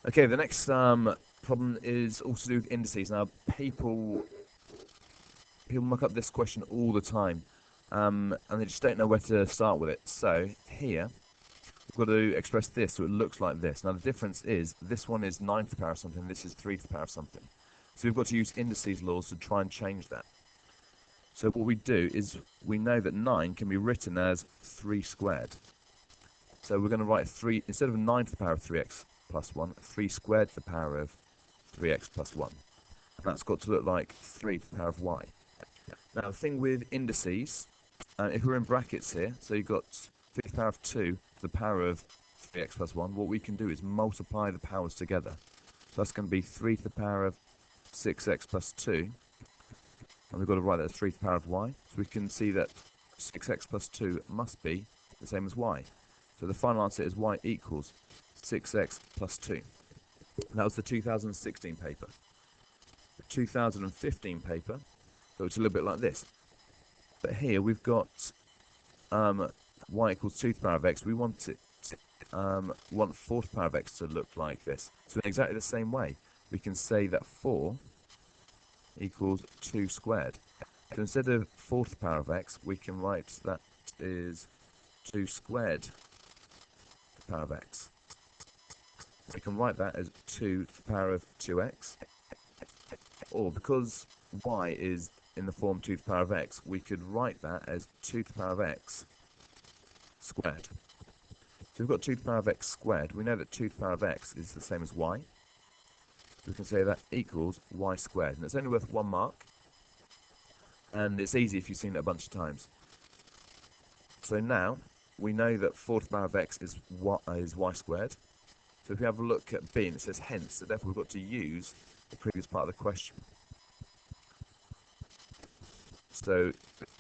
Okay, the next problem is also to do with indices. Now, people muck up this question all the time, and they just don't know where to start with it. So here, we've got to express this, so it looks like this. Now, the difference is this one is 9 to the power of something, this is 3 to the power of something. So we've got to use indices laws to try and change that. So what we do is we know that 9 can be written as 3 squared. So we're going to write 3, instead of 9 to the power of 3x plus 1, 3 squared to the power of 3x plus 1. And that's got to look like 3 to the power of y. Now, the thing with indices, if we're in brackets here, so you've got 3 to the power of 2 to the power of 3x plus 1, what we can do is multiply the powers together. So that's going to be 3 to the power of 6x plus 2, and we've got to write that as 3 to the power of y. So we can see that 6x plus 2 must be the same as y. So the final answer is y equals 6x plus 2. And that was the 2016 paper. The 2015 paper looks a little bit like this. But here we've got y equals 2 to the power of x. We want it want 4 to the power of x to look like this. So in exactly the same way, we can say that 4 equals 2 squared. So instead of 4 to the power of x, we can write that is 2 squared to the power of x. We can write that as 2 to the power of 2x. Or because y is in the form 2 to the power of x, we could write that as 2 to the power of x squared. So we've got 2 to the power of x squared. We know that 2 to the power of x is the same as y. We can say that equals y squared. And it's only worth 1 mark. And it's easy if you've seen it a bunch of times. So now, we know that 4 to the power of x is y squared. So if we have a look at b, and it says hence, so therefore we've got to use the previous part of the question. So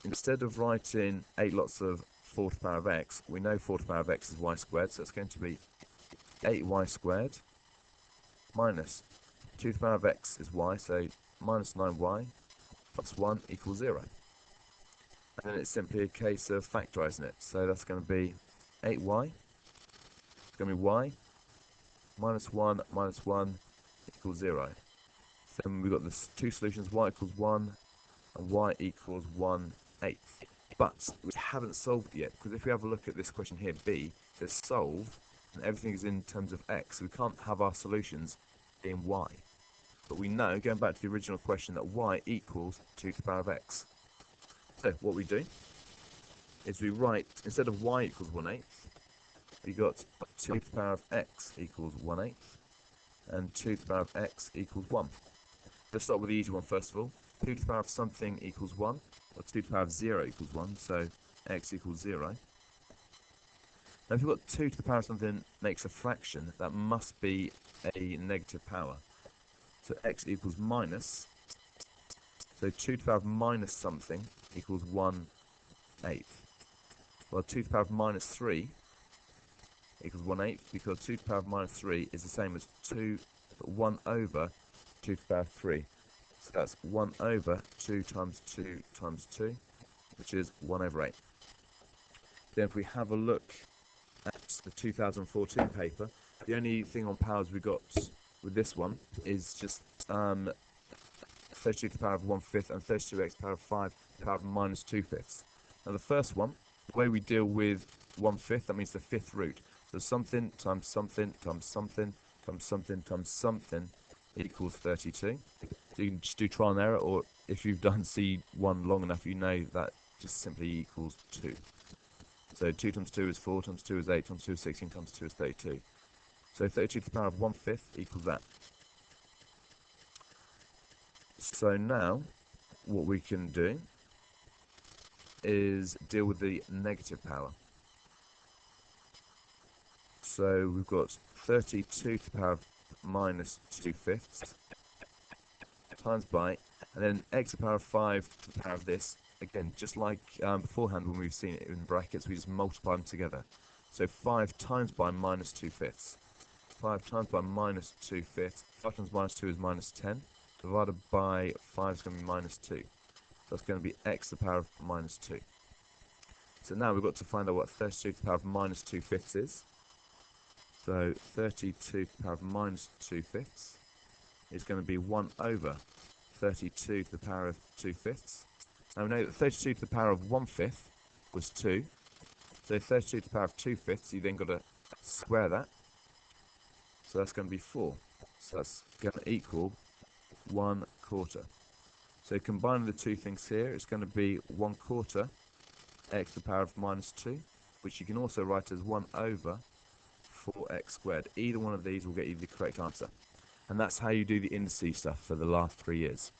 instead of writing 8 lots of 4 to the power of x, we know 4 to the power of x is y squared, so it's going to be 8y squared minus 2 to the power of x is y, so minus 9y plus 1 equals 0. And then it's simply a case of factorising it. So that's going to be 8y, it's going to be y, minus 1 equals 0. So then we've got the two solutions, y equals 1 and y equals 1/8. But we haven't solved it yet, because if we have a look at this question here, b, it says solve, and everything is in terms of x, so we can't have our solutions in y. But we know, going back to the original question, that y equals 2 to the power of x. So what we do is we write, instead of y equals 1/8, we got 2 to the power of x equals 1/8, and 2 to the power of x equals 1. Let's start with the easy one first of all. 2 to the power of something equals 1, or 2 to the power of 0 equals 1, so x equals 0. Now if you've got 2 to the power of something makes a fraction, that must be a negative power. So x equals minus, so 2 to the power of minus something equals 1/8. Well, 2 to the power of minus 3 equals 1/8, because 2 to the power of minus 3 is the same as 1 over 2 to the power of 3. So that's 1 over 2 times 2 times 2, which is 1/8. Then if we have a look at the 2014 paper, the only thing on powers we got with this one is just 32 to the power of 1/5 and 32x to the power of 5 to the power of minus 2/5. Now the first one, the way we deal with 1/5, that means the fifth root. So something times something times something times something times something equals 32. So you can just do trial and error, or if you've done C1 long enough, you know that just simply equals 2. So 2 times 2 is 4, times 2 is 8, times 2 is 16, times 2 is 32. So 32 to the power of 1/5 equals that. So now, what we can do is deal with the negative power. So we've got 32 to the power of minus 2/5 times by, and then x to the power of 5 to the power of this. Again, just like beforehand when we've seen it in brackets, we just multiply them together. So 5 times by minus 2/5. 5 times by minus 2/5. 5 times minus 2 is minus 10. Divided by 5 is going to be minus 2. So that's going to be x to the power of minus 2. So now we've got to find out what 32 to the power of minus 2/5 is. So 32 to the power of minus 2/5 is going to be 1 over 32 to the power of 2/5. Now we know that 32 to the power of 1/5 was 2. So 32 to the power of 2/5, you then got to square that. So that's going to be 4. So that's going to equal 1/4. So combining the two things here, it's going to be 1/4 x to the power of minus 2, which you can also write as 1 over 4x squared. Either one of these will get you the correct answer. And that's how you do the indices stuff for the last 3 years.